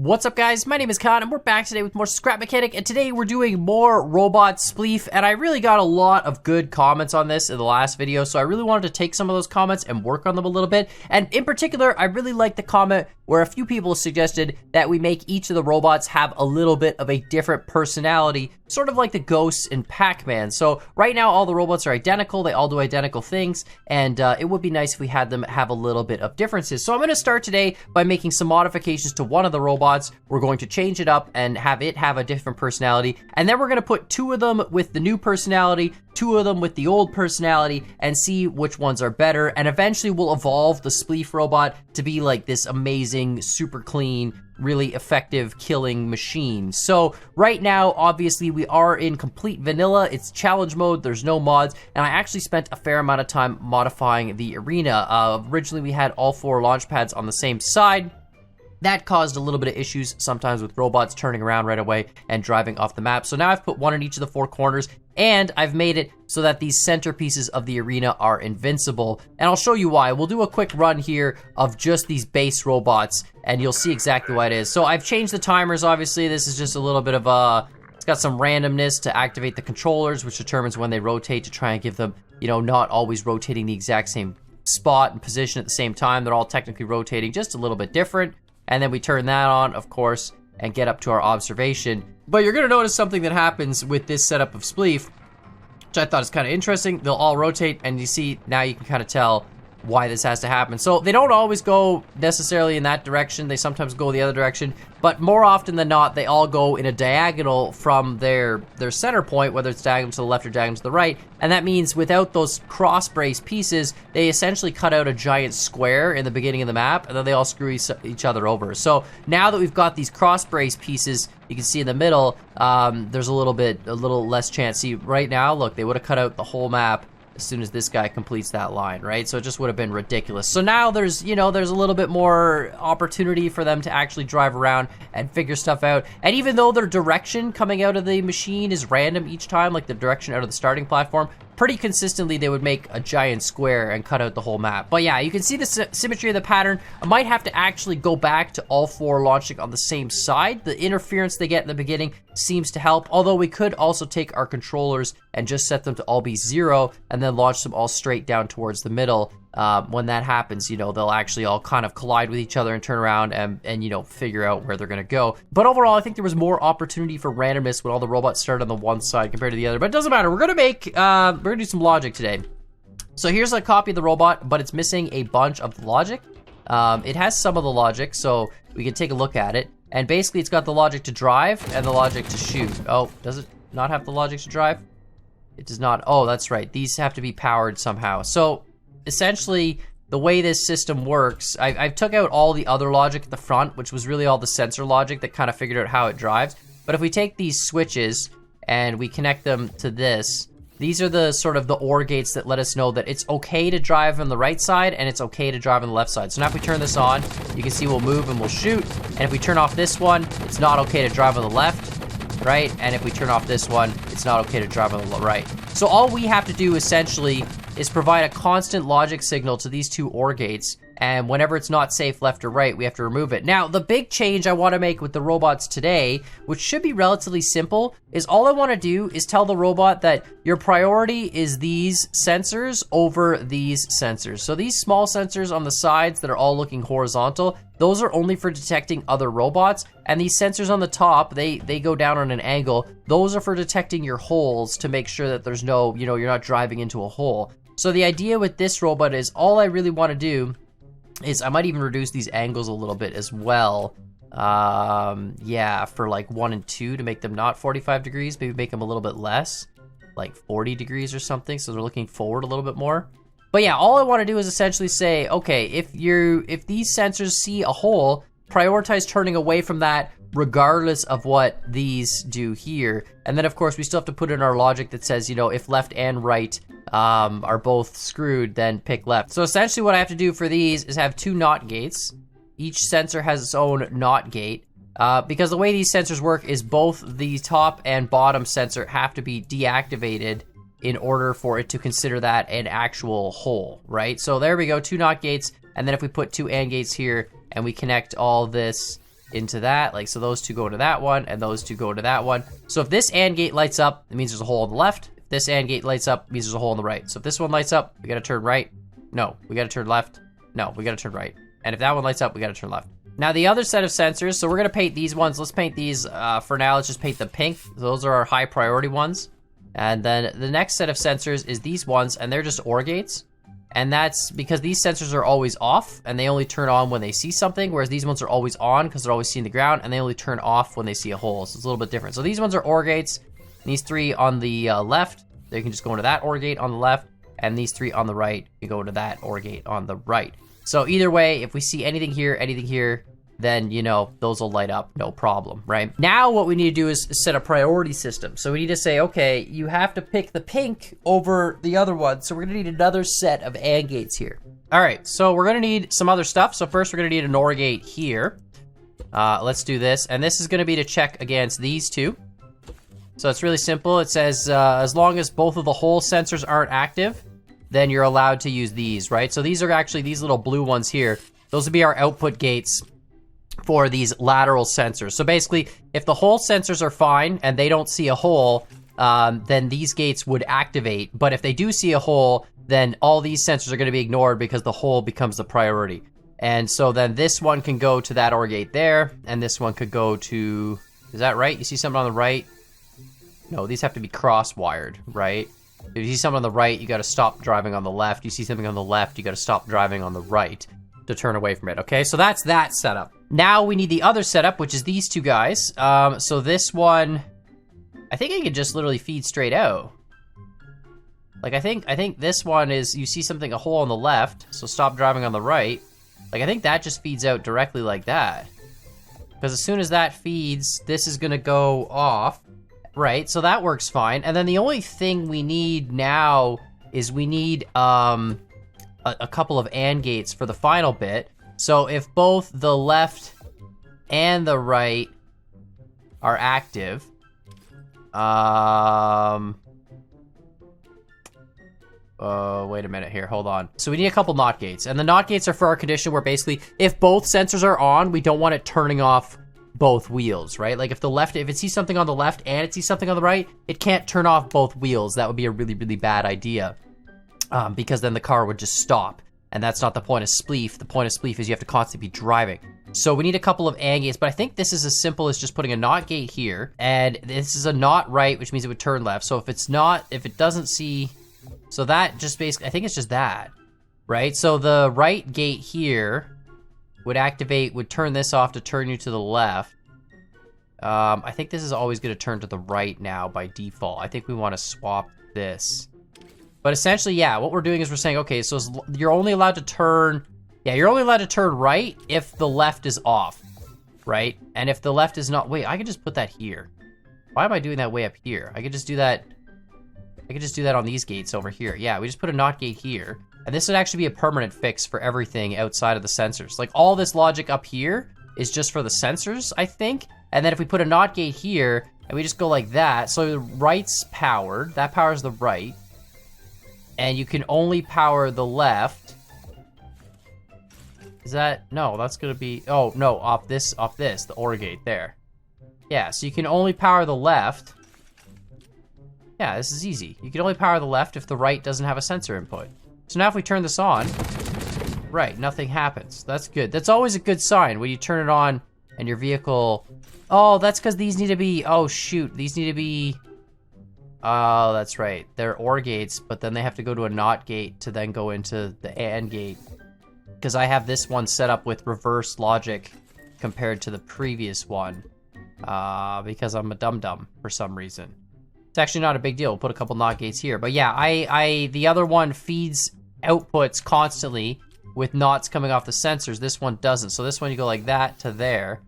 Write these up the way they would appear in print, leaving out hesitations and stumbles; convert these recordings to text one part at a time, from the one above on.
What's up, guys? My name is Con, and we're back today with more Scrap Mechanic, and today we're doing more robot Spleef, and I really got a lot of good comments on this in the last video, so I really wanted to take some of those comments and work on them a little bit, and in particular, I really liked the comment where a few people suggested that we make each of the robots have a little bit of a different personality, sort of like the ghosts in Pac-Man. So right now, all the robots are identical, they all do identical things, and it would be nice if we had them have a little bit of differences. So I'm going to start today by making some modifications to one of the robots. We're going to change it up and have it have a different personality, and then we're going to put two of them with the new personality, two of them with the old personality, and see which ones are better, and eventually we'll evolve the Spleef robot to be like this amazing, super clean, really effective killing machine. So right now, obviously, we are in complete vanilla. It's challenge mode, there's no mods, and I actually spent a fair amount of time modifying the arena. Originally, we had all four launch pads on the same side. That caused a little bit of issues sometimes with robots turning around right away and driving off the map. So now I've put one in each of the four corners, and I've made it so that these centerpieces of the arena are invincible. And I'll show you why. We'll do a quick run here of just these base robots, and you'll see exactly what it is. So I've changed the timers, obviously. This is just a little bit of it's got some randomness to activate the controllers, which determines when they rotate to try and give them, you know, not always rotating the exact same spot and position at the same time. They're all technically rotating just a little bit different. And then we turn that on, of course, and get up to our observation. But you're gonna notice something that happens with this setup of Spleef, which I thought is kind of interesting. They'll all rotate, and you see, now you can kind of tell why this has to happen. So they don't always go necessarily in that direction. They sometimes go the other direction, but more often than not, they all go in a diagonal from their center point, whether it's diagonal to the left or diagonal to the right. And that means without those cross brace pieces, they essentially cut out a giant square in the beginning of the map, and then they all screw each other over. So now that we've got these cross brace pieces, you can see in the middle, there's a little less chance. See, right now, look, they would have cut out the whole map as soon as this guy completes that line, right? So it just would have been ridiculous. So now there's, you know, there's a little bit more opportunity for them to actually drive around and figure stuff out. And even though their direction coming out of the machine is random each time, like the direction out of the starting platform, pretty consistently they would make a giant square and cut out the whole map. But yeah, you can see the symmetry of the pattern. I might have to actually go back to all four launching on the same side. The interference they get in the beginning seems to help, although we could also take our controllers and just set them to all be 0 and then launch them all straight down towards the middle. When that happens, you know, they'll actually all kind of collide with each other and turn around and you know, figure out where they're gonna go. But overall, I think there was more opportunity for randomness when all the robots started on the one side compared to the other. But it doesn't matter. We're gonna do some logic today. So here's a copy of the robot, but it's missing a bunch of the logic. It has some of the logic, so we can take a look at it. And basically, it's got the logic to drive and the logic to shoot. Oh, does it not have the logic to drive? It does not. Oh, that's right. These have to be powered somehow. So essentially, the way this system works, I've took out all the other logic at the front, which was really all the sensor logic that kind of figured out how it drives. But if we take these switches and we connect them to this, these are the sort of the OR gates that let us know that it's okay to drive on the right side and it's okay to drive on the left side. So now if we turn this on, you can see we'll move and we'll shoot. And if we turn off this one, it's not okay to drive on the left, right? And if we turn off this one, it's not okay to drive on the right. So all we have to do essentially is provide a constant logic signal to these two OR gates, and whenever it's not safe left or right, we have to remove it. Now, the big change I want to make with the robots today, which should be relatively simple, is all I want to do is tell the robot that your priority is these sensors over these sensors. So these small sensors on the sides that are all looking horizontal, those are only for detecting other robots, and these sensors on the top, they go down on an angle. Those are for detecting your holes to make sure that there's no, you know, you're not driving into a hole. So the idea with this robot is all I really want to do is I might even reduce these angles a little bit as well. Yeah, for like 1 and 2 to make them not 45 degrees, maybe make them a little bit less, like 40 degrees or something, so they're looking forward a little bit more. But yeah, all I want to do is essentially say, okay, if these sensors see a hole, prioritize turning away from that regardless of what these do here. And then of course we still have to put in our logic that says, you know, if left and right are both screwed, then pick left. So essentially what I have to do for these is have two NOT gates. Each sensor has its own NOT gate. Because the way these sensors work is both the top and bottom sensor have to be deactivated in order for it to consider that an actual hole, right? So there we go, two NOT gates, and then if we put two AND gates here and we connect all this into that. Like, so those two go into that one, and those two go into that one. So if this AND gate lights up, it means there's a hole on the left. If this AND gate lights up, it means there's a hole on the right. So if this one lights up, we gotta turn right. No, we gotta turn left. No, we gotta turn right. And if that one lights up, we gotta turn left. Now the other set of sensors, so we're gonna paint these ones. Let's paint these, for now, let's just paint the pink. Those are our high priority ones. And then the next set of sensors is these ones, and they're just OR gates. And that's because these sensors are always off, and they only turn on when they see something, whereas these ones are always on because they're always seeing the ground, and they only turn off when they see a hole. So it's a little bit different. So these ones are OR gates. These three on the left, they can just go into that OR gate on the left, and these three on the right, you go into that OR gate on the right. So either way, if we see anything here, then, you know, those will light up, no problem, right? Now what we need to do is set a priority system. So we need to say, okay, you have to pick the pink over the other one. So we're gonna need another set of AND gates here. All right, so we're gonna need some other stuff. So first we're gonna need an OR gate here. Let's do this. And this is gonna be to check against these two. So it's really simple. It says, as long as both of the hole sensors aren't active, then you're allowed to use these, right? So these are actually these little blue ones here. Those would be our output gates for these lateral sensors. So basically, if the hole sensors are fine and they don't see a hole, then these gates would activate. But if they do see a hole, then all these sensors are gonna be ignored because the hole becomes the priority. And so then this one can go to that OR gate there, and this one could go to, is that right? You see something on the right? No, these have to be cross-wired, right? If you see something on the right, you gotta stop driving on the left. You see something on the left, you gotta stop driving on the right to turn away from it, okay? So that's that setup. Now we need the other setup, which is these two guys. So this one, I think I can just literally feed straight out. Like, I think this one is, you see something, a hole on the left, so stop driving on the right. Like, I think that just feeds out directly like that. Because as soon as that feeds, this is gonna go off. Right, so that works fine. And then the only thing we need now is we need a couple of AND gates for the final bit. So if both the left and the right are active, wait a minute here, hold on. So we need a couple NOT gates, and the NOT gates are for our condition where basically if both sensors are on, we don't want it turning off both wheels, right? Like if it sees something on the left and it sees something on the right, it can't turn off both wheels. That would be a really, really bad idea, because then the car would just stop. And that's not the point of Spleef. The point of Spleef is you have to constantly be driving. So we need a couple of AND gates, but I think this is as simple as just putting a NOT gate here, and this is a NOT right, which means it would turn left. So if it doesn't see, so that just basically, I think it's just that, right? So the right gate here would activate, would turn this off to turn you to the left. I think this is always gonna turn to the right now by default. I think we wanna swap this. But essentially, yeah, what we're doing is we're saying, okay, so you're only allowed to turn, you're only allowed to turn right if the left is off, right? And if the left is not, wait, I could just put that here. Why am I doing that way up here? I could just do that on these gates over here. Yeah, we just put a NOT gate here. And this would actually be a permanent fix for everything outside of the sensors. Like all this logic up here is just for the sensors, I think. And then if we put a NOT gate here and we just go like that, so the right's powered, that powers the right. And you can only power the left. Is that, no, that's gonna be, oh no, off this, the OR gate there. Yeah, so you can only power the left. Yeah, this is easy. You can only power the left if the right doesn't have a sensor input. So now if we turn this on, right, nothing happens. That's good. That's always a good sign when you turn it on and your vehicle, oh, that's because these need to be, oh shoot, these need to be, oh, that's right. They're OR gates, but then they have to go to a NOT gate to then go into the AND gate. Because I have this one set up with reverse logic compared to the previous one. Because I'm a dum-dum for some reason. It's actually not a big deal. We'll put a couple NOT gates here. But yeah, the other one feeds outputs constantly with NOTs coming off the sensors. This one doesn't. So this one you go like that to there.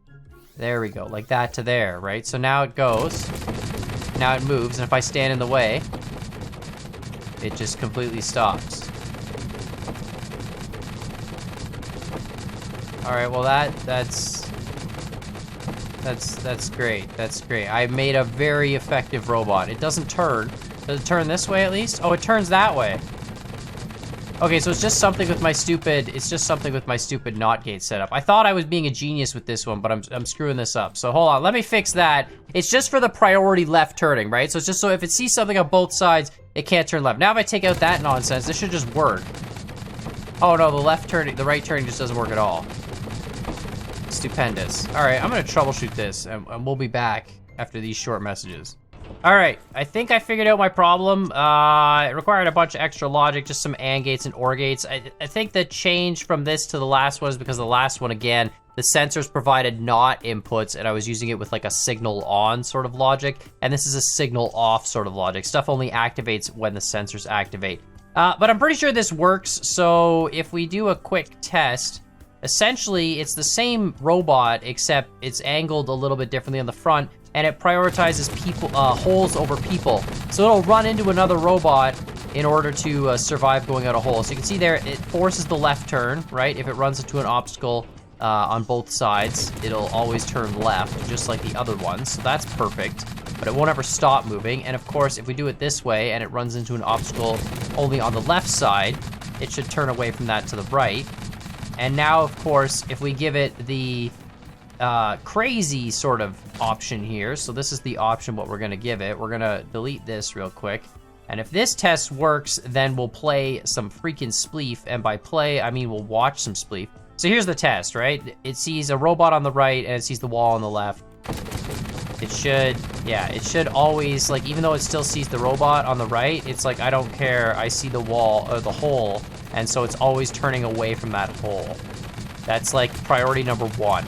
There we go, like that to there, right? So now it goes. Now it moves, and if I stand in the way, it just completely stops. All right, well that's great. That's great. I made a very effective robot. It doesn't turn. Does it turn this way at least? Oh, it turns that way. Okay, so it's just something with my stupid, not gate setup. I thought I was being a genius with this one, but I'm screwing this up. So hold on, let me fix that. It's just for the priority left turning, right? So it's just so if it sees something on both sides, it can't turn left. Now if I take out that nonsense, this should just work. Oh no, the right turning just doesn't work at all. Stupendous. All right, I'm gonna troubleshoot this, and we'll be back after these short messages. All right, I think I figured out my problem. It required a bunch of extra logic, just some AND gates and OR gates. I think the change from this to the last one is because the last one, again, the sensors provided not inputs, and I was using it with like a signal on sort of logic, and this is a signal off sort of logic. Stuff only activates when the sensors activate. But I'm pretty sure this works, so if we do a quick test, essentially it's the same robot, except it's angled a little bit differently on the front, and it prioritizes people, holes over people. So it'll run into another robot in order to survive going out a hole. So you can see there, it forces the left turn, right? If it runs into an obstacle on both sides, it'll always turn left, just like the other ones. So that's perfect, but it won't ever stop moving. And of course, if we do it this way and it runs into an obstacle only on the left side, it should turn away from that to the right. And now, of course, if we give it the crazy sort of option here, so this is the option what we're gonna give it. We're gonna delete this real quick. And if this test works, then we'll play some freaking Spleef. And by play, I mean we'll watch some Spleef. So here's the test, right? It sees a robot on the right and it sees the wall on the left. It should always, like, even though it still sees the robot on the right, it's like, I don't care, I see the wall, or the hole, and so it's always turning away from that hole. That's like priority number one.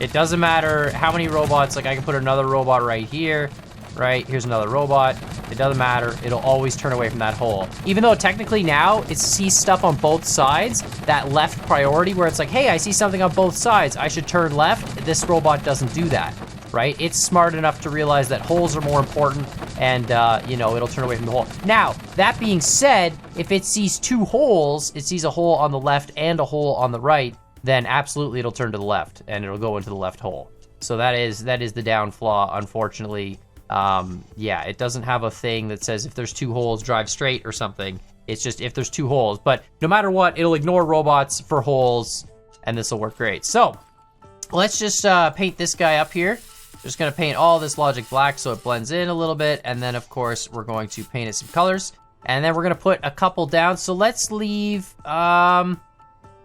It doesn't matter how many robots, like I can put another robot right here, right? Here's another robot. It doesn't matter, it'll always turn away from that hole. Even though technically now it sees stuff on both sides, that left priority where it's like, hey, I see something on both sides, I should turn left. This robot doesn't do that, right? It's smart enough to realize that holes are more important and, you know, it'll turn away from the hole. Now, that being said, if it sees two holes, it sees a hole on the left and a hole on the right, then absolutely it'll turn to the left and it'll go into the left hole. So that is the down flaw, unfortunately. Yeah, it doesn't have a thing that says if there's two holes, drive straight or something. It's just if there's two holes. But no matter what, it'll ignore robots for holes, and this will work great. So let's just paint this guy up here. Just gonna paint all this logic black so it blends in a little bit, and then of course we're going to paint it some colors, and then we're gonna put a couple down. So let's leave,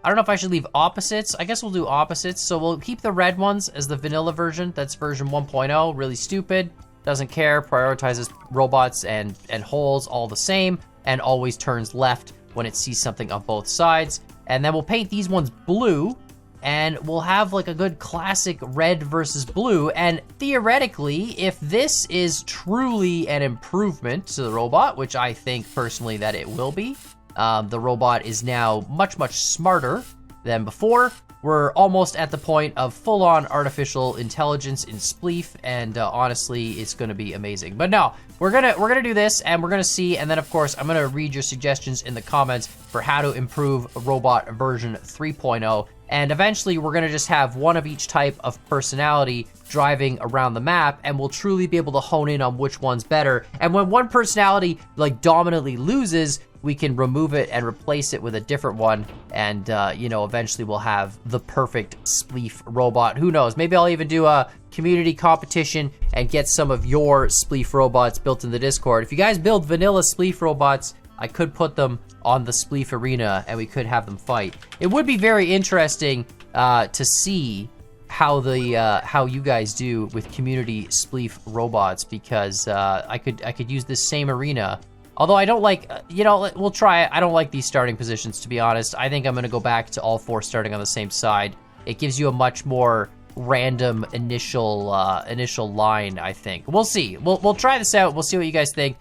I don't know if I should leave opposites. I guess we'll do opposites. So we'll keep the red ones as the vanilla version. That's version 1.0, really stupid. Doesn't care, prioritizes robots and holes all the same, and always turns left when it sees something on both sides. And then we'll paint these ones blue, and we'll have like a good classic red versus blue. And theoretically, if this is truly an improvement to the robot, which I think personally that it will be, the robot is now much, much smarter than before. We're almost at the point of full-on artificial intelligence in Spleef, and honestly, it's gonna be amazing. But no, we're gonna do this, and we're gonna see, and then of course, I'm gonna read your suggestions in the comments for how to improve robot version 3.0, and eventually we're gonna just have one of each type of personality driving around the map, and we'll truly be able to hone in on which one's better. And when one personality like dominantly loses, we can remove it and replace it with a different one, and you know, eventually we'll have the perfect Spleef robot. Who knows, maybe I'll even do a community competition and get some of your Spleef robots built in the Discord. If you guys build vanilla Spleef robots, I could put them on the Spleef arena and we could have them fight. It would be very interesting to see how you guys do with community Spleef robots, because I could use this same arena. Although I don't like, you know, we'll try it. I don't like these starting positions, to be honest. I think I'm gonna go back to all four starting on the same side. It gives you a much more random initial line, I think. We'll see. We'll try this out. We'll see what you guys think.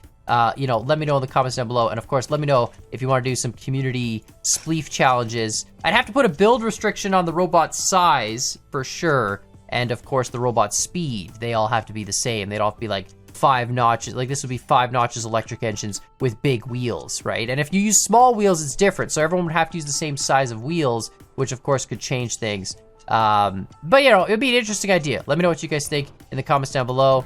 You know, let me know in the comments down below. And of course, let me know if you want to do some community Spleef challenges. I'd have to put a build restriction on the robot size for sure. And of course, the robot speed. They all have to be the same. They'd all have to be like 5 notches, like this would be 5 notches electric engines with big wheels, right? And if you use small wheels, it's different. So everyone would have to use the same size of wheels, which of course could change things. But you know, it'd be an interesting idea. Let me know what you guys think in the comments down below.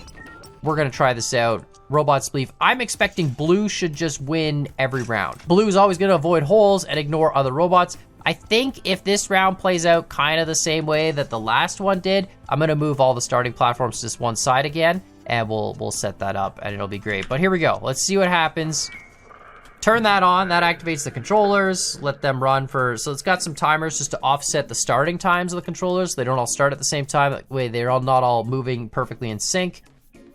We're gonna try this out. Robot Spleef. I'm expecting blue should just win every round. Blue is always gonna avoid holes and ignore other robots. I think if this round plays out kind of the same way that the last one did, I'm gonna move all the starting platforms to just one side again, and we'll set that up and it'll be great. But here we go, let's see what happens. Turn that on, that activates the controllers, let them run for, so it's got some timers just to offset the starting times of the controllers. They don't all start at the same time, that way they're all not all moving perfectly in sync.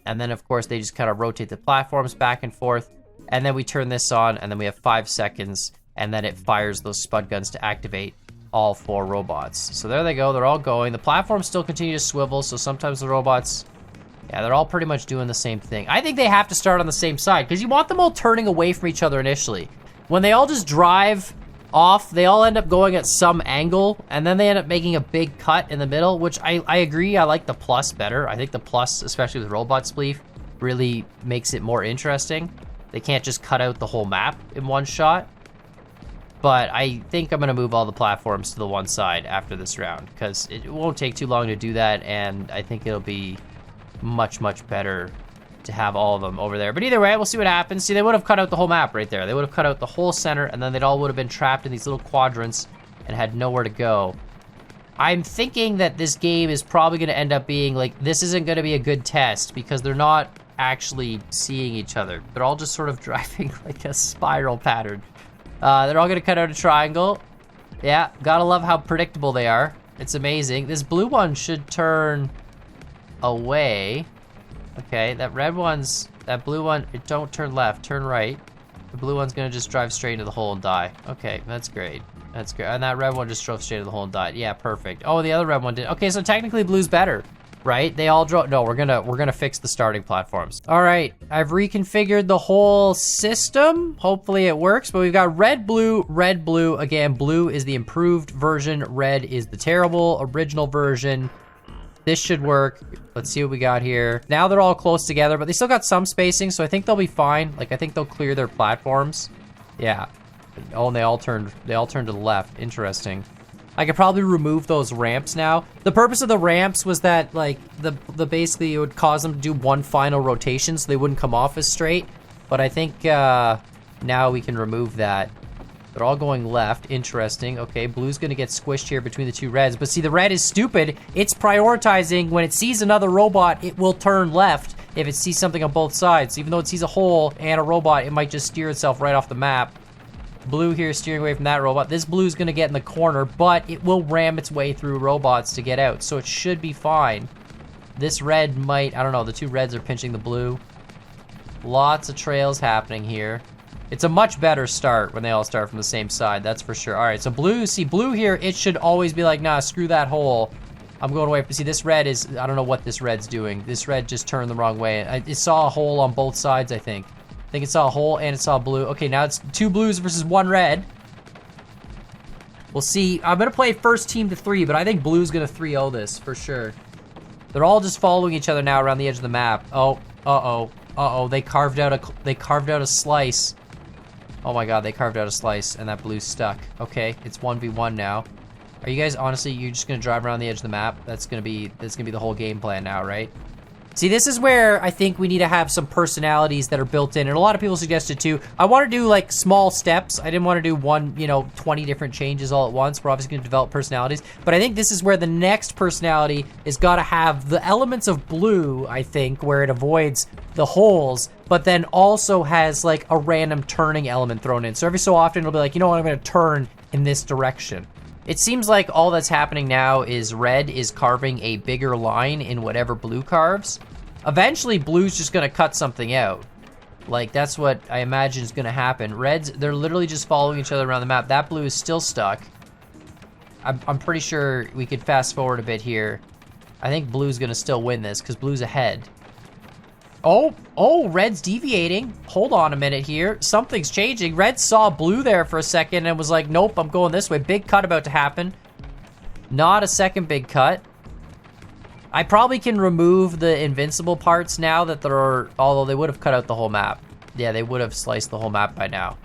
And then of course they just kind of rotate the platforms back and forth. And then we turn this on and then we have 5 seconds and then it fires those spud guns to activate all 4 robots. So there they go, they're all going. The platforms still continue to swivel, so sometimes the robots, yeah, they're all pretty much doing the same thing. I think they have to start on the same side because you want them all turning away from each other initially. When they all just drive off, they all end up going at some angle and then they end up making a big cut in the middle, which I agree, I like the plus better. I think the plus, especially with Robot Spleef, really makes it more interesting. They can't just cut out the whole map in one shot. But I think I'm gonna move all the platforms to the one side after this round because it won't take too long to do that, and I think it'll be much better to have all of them over there. But either way, we'll see what happens. See, they would have cut out the whole map right there. They would have cut out the whole center, and then they'd all would have been trapped in these little quadrants and had nowhere to go. I'm thinking that this game is probably gonna end up being like, this isn't gonna be a good test because they're not actually seeing each other. They're all just sort of driving like a spiral pattern. They're all gonna cut out a triangle. Yeah, gotta love how predictable they are. It's amazing. This blue one should turn away. Okay, that blue one, don't turn left, turn right. The blue one's gonna just drive straight into the hole and die. Okay, that's great. That's great. And that red one just drove straight into the hole and died. Yeah, perfect. Oh, the other red one did. Okay, so technically blue's better, right? They all drove. No, we're gonna fix the starting platforms. All right, I've reconfigured the whole system. Hopefully it works, but we've got red, blue. Again, blue is the improved version. Red is the terrible original version. This should work. Let's see what we got here. Now they're all close together, but they still got some spacing, so I think they'll be fine. Like, I think they'll clear their platforms. Yeah. Oh, and they all turned to the left. Interesting. I could probably remove those ramps now. The purpose of the ramps was that, like, the basically it would cause them to do one final rotation, so they wouldn't come off as straight. But I think now we can remove that. They're all going left. Interesting. Okay, blue's gonna get squished here between the 2 reds. But see, the red is stupid. It's prioritizing. When it sees another robot, it will turn left if it sees something on both sides. Even though it sees a hole and a robot, it might just steer itself right off the map. Blue here is steering away from that robot. This blue's gonna get in the corner, but it will ram its way through robots to get out, so it should be fine. This red might, I don't know, the 2 reds are pinching the blue. Lots of trails happening here. It's a much better start when they all start from the same side, that's for sure. All right, so blue, see blue here, it should always be like, nah, screw that hole. I'm going away. See, this red is, I don't know what this red's doing. This red just turned the wrong way. It saw a hole on both sides, I think. I think it saw a hole and it saw blue. Okay, now it's 2 blues versus 1 red. We'll see. I'm gonna play first team to 3, but I think blue's gonna 3-0 this for sure. They're all just following each other now around the edge of the map. Oh, they carved out a slice. Oh my god, they carved out a slice and that blue's stuck. Okay, it's 1v1 now. Are you guys honestly, you're just gonna drive around the edge of the map? That's gonna be the whole game plan now, right? See, this is where I think we need to have some personalities that are built in, and a lot of people suggested too. I want to do like small steps. I didn't want to do 20 different changes all at once. We're obviously going to develop personalities, but I think this is where the next personality is got to have the elements of blue, I think, where it avoids the holes, but then also has like a random turning element thrown in. So every so often it'll be like, you know what, I'm going to turn in this direction. It seems like all that's happening now is red is carving a bigger line in whatever blue carves. Eventually, blue's just gonna cut something out. Like, that's what I imagine is gonna happen. Reds, they're literally just following each other around the map. That blue is still stuck. I'm pretty sure we could fast forward a bit here. I think blue's gonna still win this, because blue's ahead. Oh, red's deviating. Hold on a minute here. Something's changing. Red saw blue there for a second and was like, nope, I'm going this way. Big cut about to happen. Not a second big cut. I probably can remove the invincible parts now that there are, although they would have cut out the whole map. Yeah, they would have sliced the whole map by now.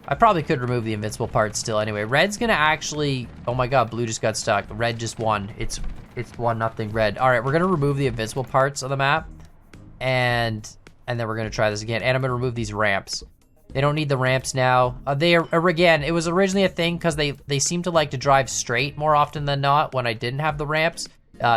I probably could remove the invincible parts still anyway. Red's gonna actually, oh my god, blue just got stuck. Red just won. It's 1-0 red. All right, we're gonna remove the invincible parts of the map. And And then we're gonna try this again. And I'm gonna remove these ramps. They don't need the ramps now. They are, again, it was originally a thing because they seem to like to drive straight more often than not when I didn't have the ramps,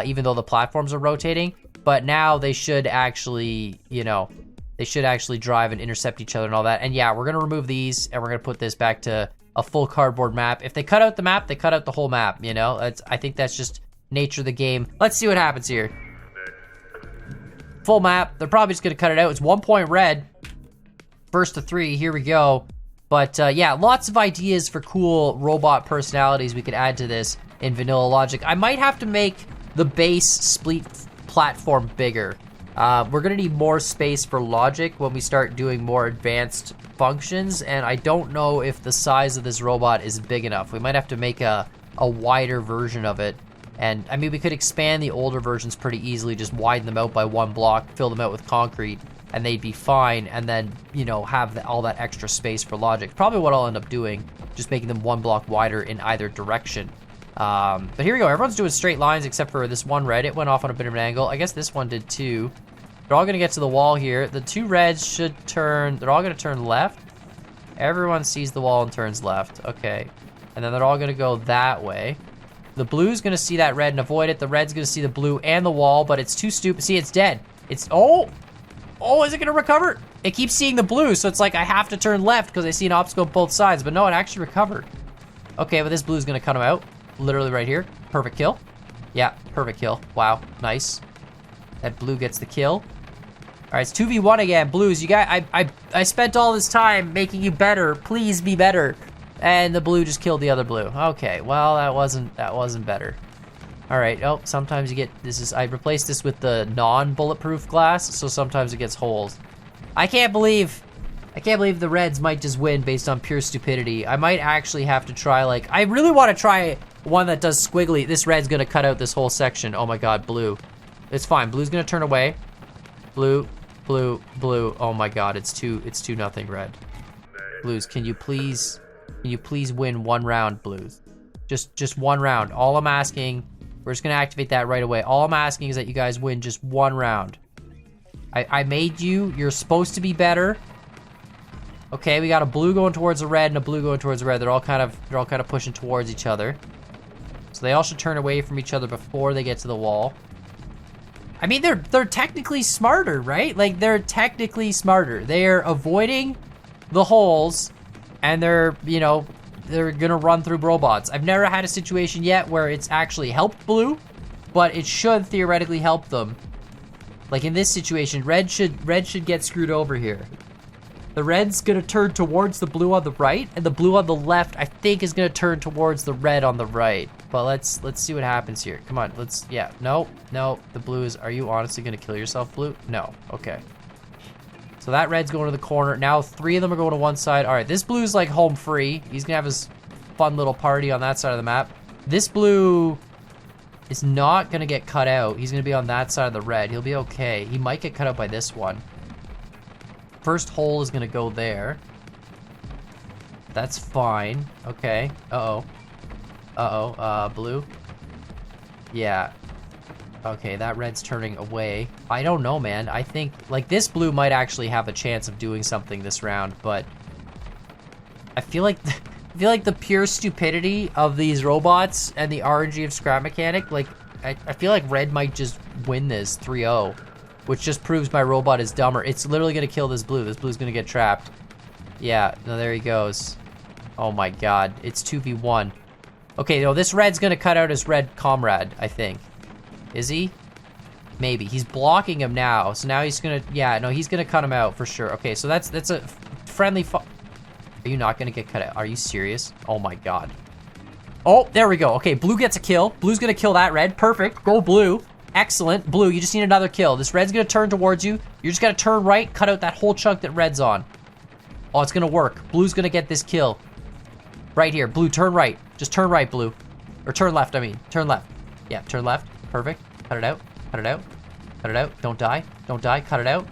even though the platforms are rotating. But now they should actually, you know, they should actually drive and intercept each other and all that. And yeah, we're gonna remove these and we're gonna put this back to a full cardboard map. If they cut out the map, they cut out the whole map, you know? I think that's just nature of the game. Let's see what happens here. Full map. They're probably just gonna cut it out. It's 1 point red. First to 3, here we go. But yeah, lots of ideas for cool robot personalities we could add to this in vanilla logic. I might have to make the base Spleef platform bigger. We're gonna need more space for logic when we start doing more advanced functions, and I don't know if the size of this robot is big enough. We might have to make a wider version of it. And I mean, we could expand the older versions pretty easily, just widen them out by 1 block, fill them out with concrete, and they'd be fine, and then, you know, have all that extra space for logic. Probably what I'll end up doing, just making them 1 block wider in either direction. But here we go, everyone's doing straight lines except for this one red. It went off on a bit of an angle. I guess this one did too. They're all gonna get to the wall here. The 2 reds should turn, they're all gonna turn left. Everyone sees the wall and turns left, okay. And then they're all gonna go that way. The blue's gonna see that red and avoid it. The red's gonna see the blue and the wall, but it's too stupid. See, it's dead. It's, oh, is it gonna recover? It keeps seeing the blue, so it's like I have to turn left because I see an obstacle on both sides, but no, it actually recovered. Okay, but this blue's gonna cut him out. Literally right here. Perfect kill. Yeah, perfect kill. Wow, nice. That blue gets the kill. All right, it's 2v1 again. Blues, you got, I spent all this time making you better. Please be better. And the blue just killed the other blue. Okay, well, that wasn't better. All right, oh, sometimes you get, I replaced this with the non-bulletproof glass, so sometimes it gets holes. I can't believe the reds might just win based on pure stupidity. I might actually have to try, like, I really want to try one that does squiggly. This red's gonna cut out this whole section. Oh my God, blue. It's fine, blue's gonna turn away. Blue, blue, blue. Oh my God, it's 2-0 red. Blues, can you please win 1 round, blues? Just 1 round. All I'm asking, we're just gonna activate that right away. All I'm asking is that you guys win just 1 round. I made you, you're supposed to be better. Okay, we got a blue going towards a red and a blue going towards a red. They're all kind of pushing towards each other. So they all should turn away from each other before they get to the wall. I mean, they're technically smarter, right? Like, they're technically smarter. They're avoiding the holes, and they're, you know, they're gonna run through robots. I've never had a situation yet where it's actually helped blue, but it should theoretically help them. Like in this situation, red should get screwed over here. The red's gonna turn towards the blue on the right, and the blue on the left, I think, is gonna turn towards the red on the right. But let's see what happens here. Come on, yeah, no, the blue is, are you honestly gonna kill yourself, blue? No, okay. So that red's going to the corner. Now 3 of them are going to one side. All right, this blue's like home free. He's gonna have his fun little party on that side of the map. This blue is not gonna get cut out. He's gonna be on that side of the red. He'll be okay. He might get cut out by this one. First hole is gonna go there. That's fine. Okay. Blue. Yeah. Okay, that red's turning away. I don't know, man. I think, like, this blue might actually have a chance of doing something this round, but I feel like the pure stupidity of these robots and the RNG of scrap mechanic, like, I feel like red might just win this 3-0. Which just proves my robot is dumber. It's literally gonna kill this blue. This blue's gonna get trapped. Yeah, no, there he goes. Oh my God, it's 2v1. Okay, no, this red's gonna cut out his red comrade, I think. Is he? Maybe. He's blocking him now, so now he's gonna, yeah, no, he's gonna cut him out for sure. Okay, so that's a friendly Are you not gonna get cut out? Are you serious? Oh my God. Oh, there we go. Okay, blue gets a kill. Blue's gonna kill that red. Perfect, go blue. Excellent. Blue, you just need another kill. This red's gonna turn towards you. You're just gonna turn right, cut out that whole chunk that red's on. Oh, it's gonna work. Blue's gonna get this kill. Right here. Blue, turn right. Just turn right, blue. Or turn left, I mean. Turn left. Yeah, turn left. Perfect. Cut it out. Cut it out. Cut it out. Don't die. Don't die. Cut it out.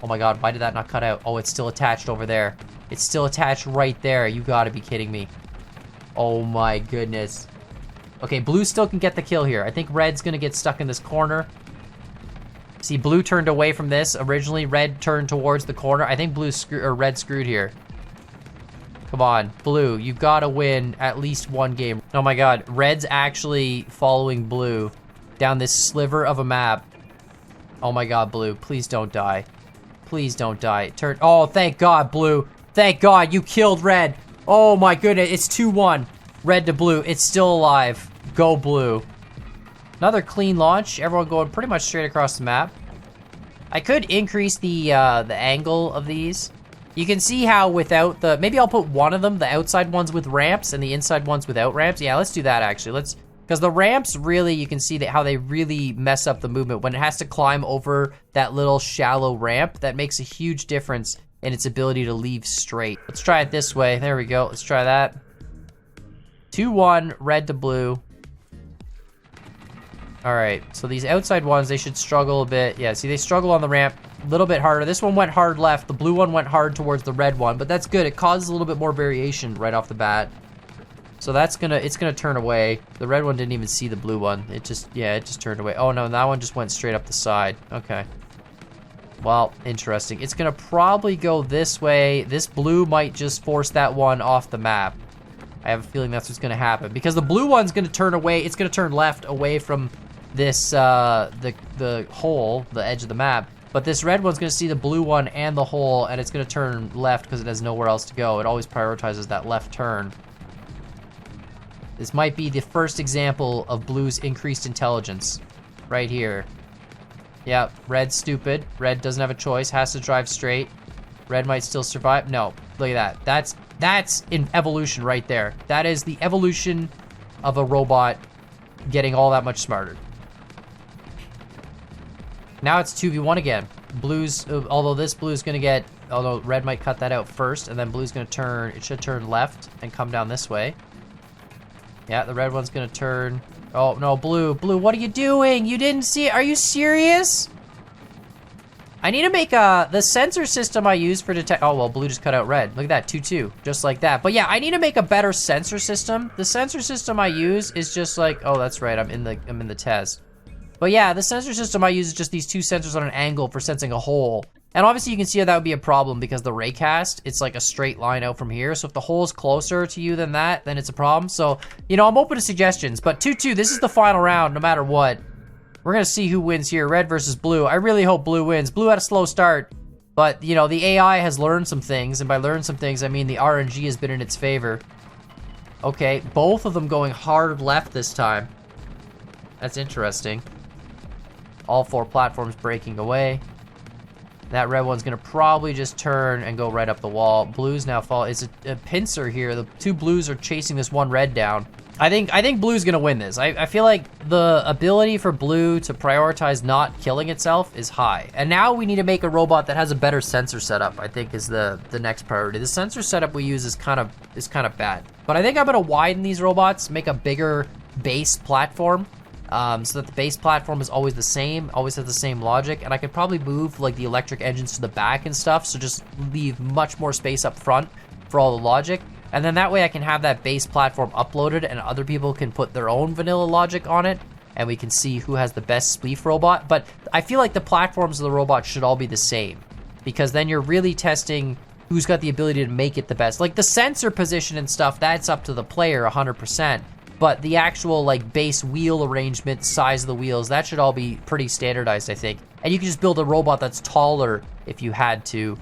Oh my God, why did that not cut out? Oh, it's still attached over there. It's still attached right there. You gotta be kidding me. Oh my goodness. Okay, blue still can get the kill here. I think red's gonna get stuck in this corner. See, blue turned away from this. Originally, red turned towards the corner. I think red screwed here. Come on, blue, you gotta win at least one game. Oh my god, red's actually following blue down this sliver of a map. Oh my god, blue, please don't die. Please don't die. Turn. Oh, thank god, blue. Thank god, you killed red. Oh my goodness, it's 2-1. Red to blue, it's still alive. Go blue. Another clean launch. Everyone going pretty much straight across the map. I could increase the angle of these. You can see how without the, maybe I'll put one of them, the outside ones with ramps and the inside ones without ramps. Yeah, let's do that actually. Because the ramps really, you can see that how they really mess up the movement. When it has to climb over that little shallow ramp, that makes a huge difference in its ability to leave straight. Let's try it this way. There we go. Let's try that. 2-1, red to blue. All right, so these outside ones, they should struggle a bit. Yeah, see, they struggle on the ramp a little bit harder. This one went hard left. The blue one went hard towards the red one, but that's good. It causes a little bit more variation right off the bat. So it's gonna turn away. The red one didn't even see the blue one. It just turned away. Oh no, that one just went straight up the side. Okay. Well, interesting. It's gonna probably go this way. This blue might just force that one off the map. I have a feeling that's what's gonna happen because the blue one's gonna turn away. It's gonna turn left away from this the hole, the edge of the map, but this red one's gonna see the blue one and the hole, and it's gonna turn left because it has nowhere else to go. It always prioritizes that left turn. This might be the first example of blue's increased intelligence right here. Yeah, red's stupid. Red doesn't have a choice, has to drive straight. Red might still survive. No, look at that. That's in evolution right there. That is the evolution of a robot getting all that much smarter. Now it's 2v1 again. Blue's, although this blue's gonna get, although red might cut that out first, and then blue's gonna turn, it should turn left and come down this way. Yeah, the red one's gonna turn. Oh no, blue, what are you doing? You didn't see it, are you serious? I need to make the sensor system I use for detect, oh well, blue just cut out red. Look at that, 2-2, just like that. But yeah, I need to make a better sensor system. The sensor system I use is just like, oh that's right, I'm in the test. But yeah, the sensor system I use is just these two sensors on an angle for sensing a hole. And obviously you can see how that would be a problem because the raycast, it's like a straight line out from here. So if the hole's closer to you than that, then it's a problem. So, you know, I'm open to suggestions, but 2-2, this is the final round no matter what. We're gonna see who wins here, red versus blue. I really hope blue wins. Blue had a slow start, but you know, the AI has learned some things, and by learn some things, I mean the RNG has been in its favor. Okay, both of them going hard left this time. That's interesting. All four platforms breaking away. That red one's gonna probably just turn and go right up the wall. Blue's now fall. It's a pincer here. The two blues are chasing this one red down. I think blue's gonna win this. I feel like the ability for blue to prioritize not killing itself is high. And now we need to make a robot that has a better sensor setup, I think is the next priority. The sensor setup we use is kind of bad. But I think I'm gonna widen these robots, make a bigger base platform. So that the base platform is always the same, always has the same logic, and I could probably move like the electric engines to the back and stuff, so just leave much more space up front for all the logic. And then that way I can have that base platform uploaded and other people can put their own vanilla logic on it, and we can see who has the best Spleef robot. But I feel like the platforms of the robot should all be the same, because then you're really testing who's got the ability to make it the best. Like the sensor position and stuff, that's up to the player 100%. But the actual like base wheel arrangement, size of the wheels, that should all be pretty standardized, I think. And you can just build a robot that's taller if you had to,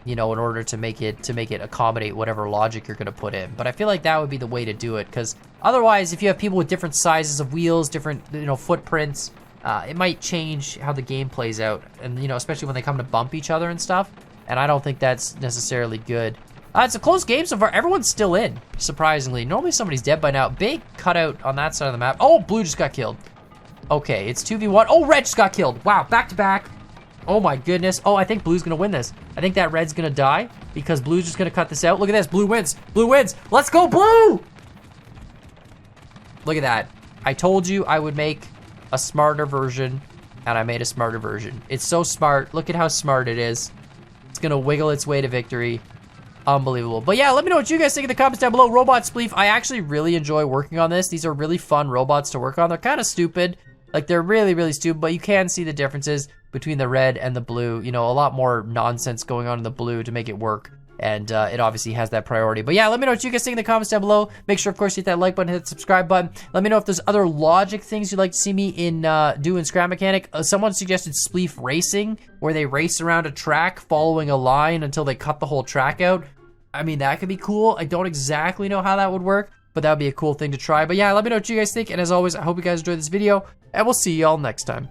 you know, in order to make it accommodate whatever logic you're gonna put in. But I feel like that would be the way to do it, because otherwise, if you have people with different sizes of wheels, different, you know, footprints, it might change how the game plays out. And, you know, especially when they come to bump each other and stuff. And I don't think that's necessarily good. It's a close game so far. Everyone's still in, surprisingly. Normally somebody's dead by now. Big cutout on that side of the map. Oh, blue just got killed. Okay, it's 2v1. Oh, red just got killed. Wow, back to back. Oh my goodness. Oh, I think blue's gonna win this. I think that red's gonna die because blue's just gonna cut this out. Look at this, blue wins. Blue wins. Let's go, blue! Look at that. I told you I would make a smarter version, and I made a smarter version. It's so smart. Look at how smart it is. It's gonna wiggle its way to victory. Unbelievable. But yeah, let me know what you guys think in the comments down below. Robot Spleef, I actually really enjoy working on this. These are really fun robots to work on. They're kind of stupid, Like, they're really, really stupid, but you can see the differences between the red and the blue. You know, a lot more nonsense going on in the blue to make it work. And it obviously has that priority. But yeah, let me know what you guys think in the comments down below. Make sure, of course, you hit that like button, hit the subscribe button. Let me know if there's other logic things you'd like to see me do in Scrap Mechanic. Someone suggested Spleef Racing, where they race around a track following a line until they cut the whole track out. I mean, that could be cool. I don't exactly know how that would work, but that would be a cool thing to try. But yeah, let me know what you guys think. And as always, I hope you guys enjoyed this video, and we'll see y'all next time.